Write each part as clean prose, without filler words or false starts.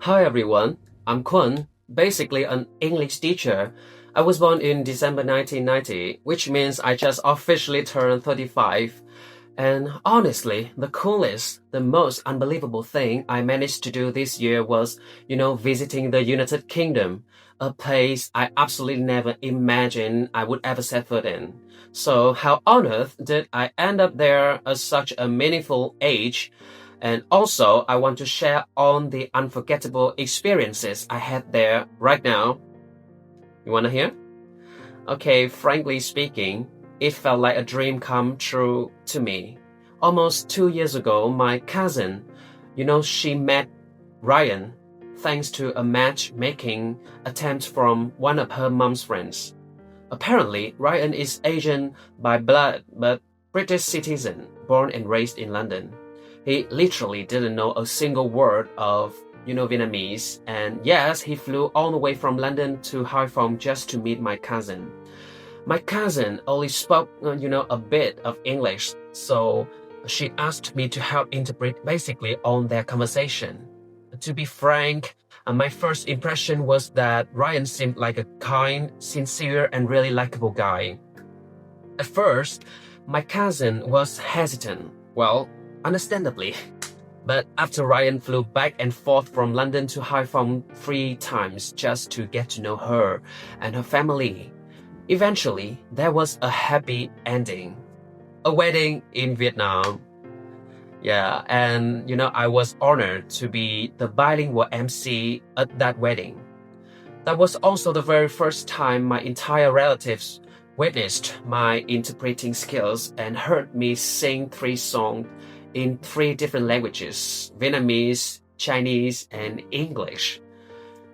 Hi everyone, I'm Kun, basically an English teacher. I was born in December 1990, which means I just officially turned 35. And honestly, the coolest, the most unbelievable thing I managed to do this year was, visiting the United Kingdom, a place I absolutely never imagined I would ever set foot in. So how on earth did I end up there at such a meaningful age? And also, I want to share on the unforgettable experiences I had there right now. You wanna hear? Okay, frankly speaking, it felt like a dream come true to me. Almost 2 years ago, my cousin, she met Ryan thanks to a matchmaking attempt from one of her mom's friends. Apparently, Ryan is Asian by blood, but British citizen, born and raised in London. He literally didn't know a single word of, Vietnamese, and yes, he flew all the way from London to Haiphong just to meet my cousin. My cousin only spoke, a bit of English, so she asked me to help interpret basically on their conversation. To be frank, my first impression was that Ryan seemed like a kind, sincere, and really likable guy. At first, my cousin was hesitant. Well, understandably. But after Ryan flew back and forth from London to Haiphong 3 times just to get to know her and her family, eventually there was a happy ending. A wedding in Vietnam. Yeah, and I was honored to be the bilingual MC at that wedding. That was also the very first time my entire relatives witnessed my interpreting skills and heard me sing 3 songs in 3 different languages: Vietnamese, Chinese, and English.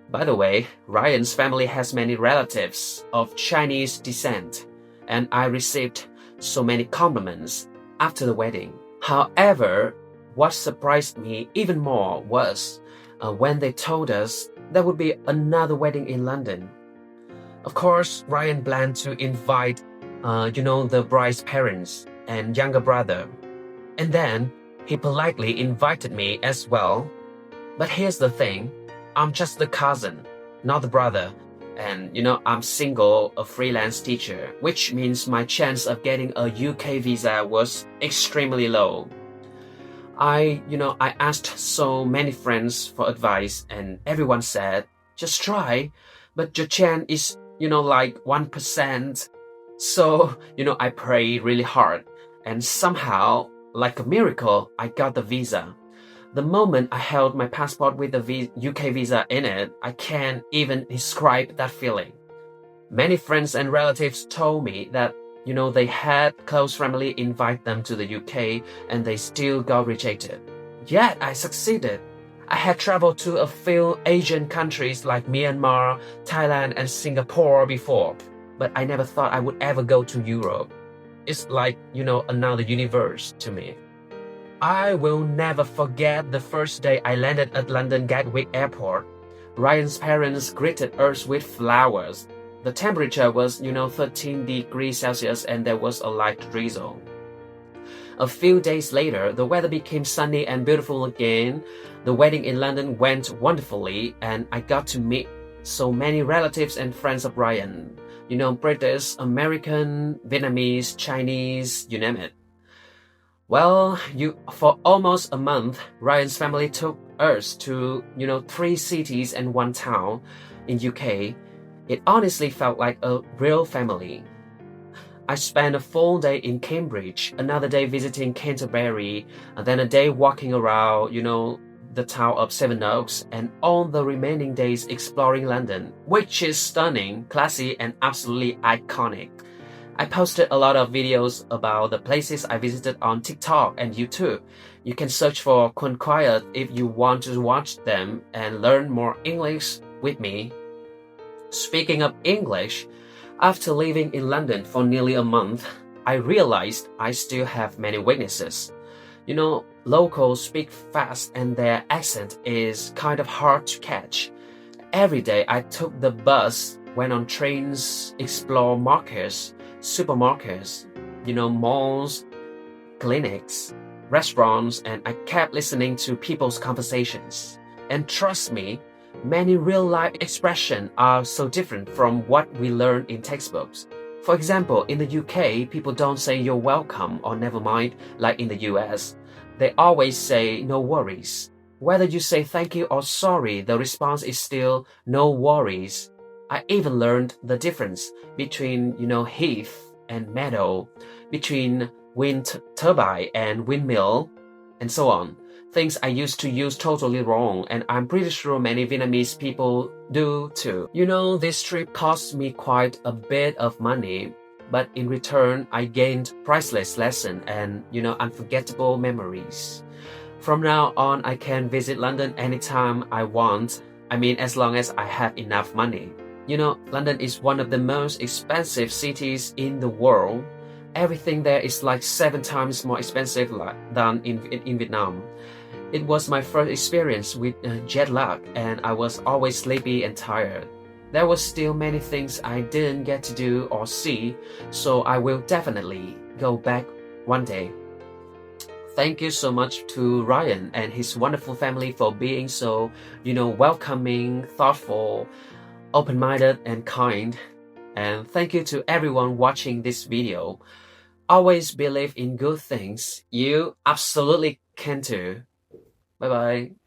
By the way, Ryan's family has many relatives of Chinese descent, and I received so many compliments after the wedding. However, what surprised me even more was when they told us there would be another wedding in London. Of course, Ryan planned to invite, the bride's parents and younger brother. And then he politely invited me as well. But here's the thing, I'm just the cousin, not the brother. And, I'm single, a freelance teacher, which means my chance of getting a UK visa was extremely low. I asked so many friends for advice and everyone said, just try, but your chance is, like 1%. So, I prayed really hard and somehow, like a miracle, I got the visa. The moment I held my passport with the UK visa in it, I can't even describe that feeling. Many friends and relatives told me that, they had close family invite them to the UK and they still got rejected. Yet I succeeded. I had traveled to a few Asian countries like Myanmar, Thailand, and Singapore before, but I never thought I would ever go to Europe. It's like, another universe to me. I will never forget the first day I landed at London Gatwick Airport. Ryan's parents greeted us with flowers. The temperature was, 13 degrees Celsius and there was a light drizzle. A few days later, the weather became sunny and beautiful again. The wedding in London went wonderfully and I got to meet so many relatives and friends of Ryan. British, American, Vietnamese, Chinese, you name it. Well, for almost a month, Ryan's family took us to, 3 cities and 1 town in UK. It honestly felt like a real family. I spent a full day in Cambridge, another day visiting Canterbury, and then a day walking around, the town of Sevenoaks, and all the remaining days exploring London, which is stunning, classy, and absolutely iconic. I posted a lot of videos about the places I visited on TikTok and YouTube. You can search for Quân Quiet if you want to watch them and learn more English with me. Speaking of English, after living in London for nearly a month, I realized I still have many weaknesses. Locals speak fast and their accent is kind of hard to catch. Every day I took the bus, went on trains, explored markets, supermarkets, malls, clinics, restaurants, and I kept listening to people's conversations. And trust me, many real-life expressions are so different from what we learn in textbooks. For example, in the UK, people don't say you're welcome or never mind like in the US. They always say no worries. Whether you say thank you or sorry, the response is still no worries. I even learned the difference between, heath and meadow, between wind turbine and windmill, and so on. Things I used to use totally wrong, and I'm pretty sure many Vietnamese people do too. This trip cost me quite a bit of money, but in return, I gained priceless lessons and, unforgettable memories. From now on, I can visit London anytime I want. I mean, as long as I have enough money. London is one of the most expensive cities in the world. Everything there is like 7 times more expensive than in Vietnam. It was my first experience with jet lag, and I was always sleepy and tired. There were still many things I didn't get to do or see, so I will definitely go back one day. Thank you so much to Ryan and his wonderful family for being so, welcoming, thoughtful, open-minded, and kind. And thank you to everyone watching this video. Always believe in good things. You absolutely can too. Bye bye.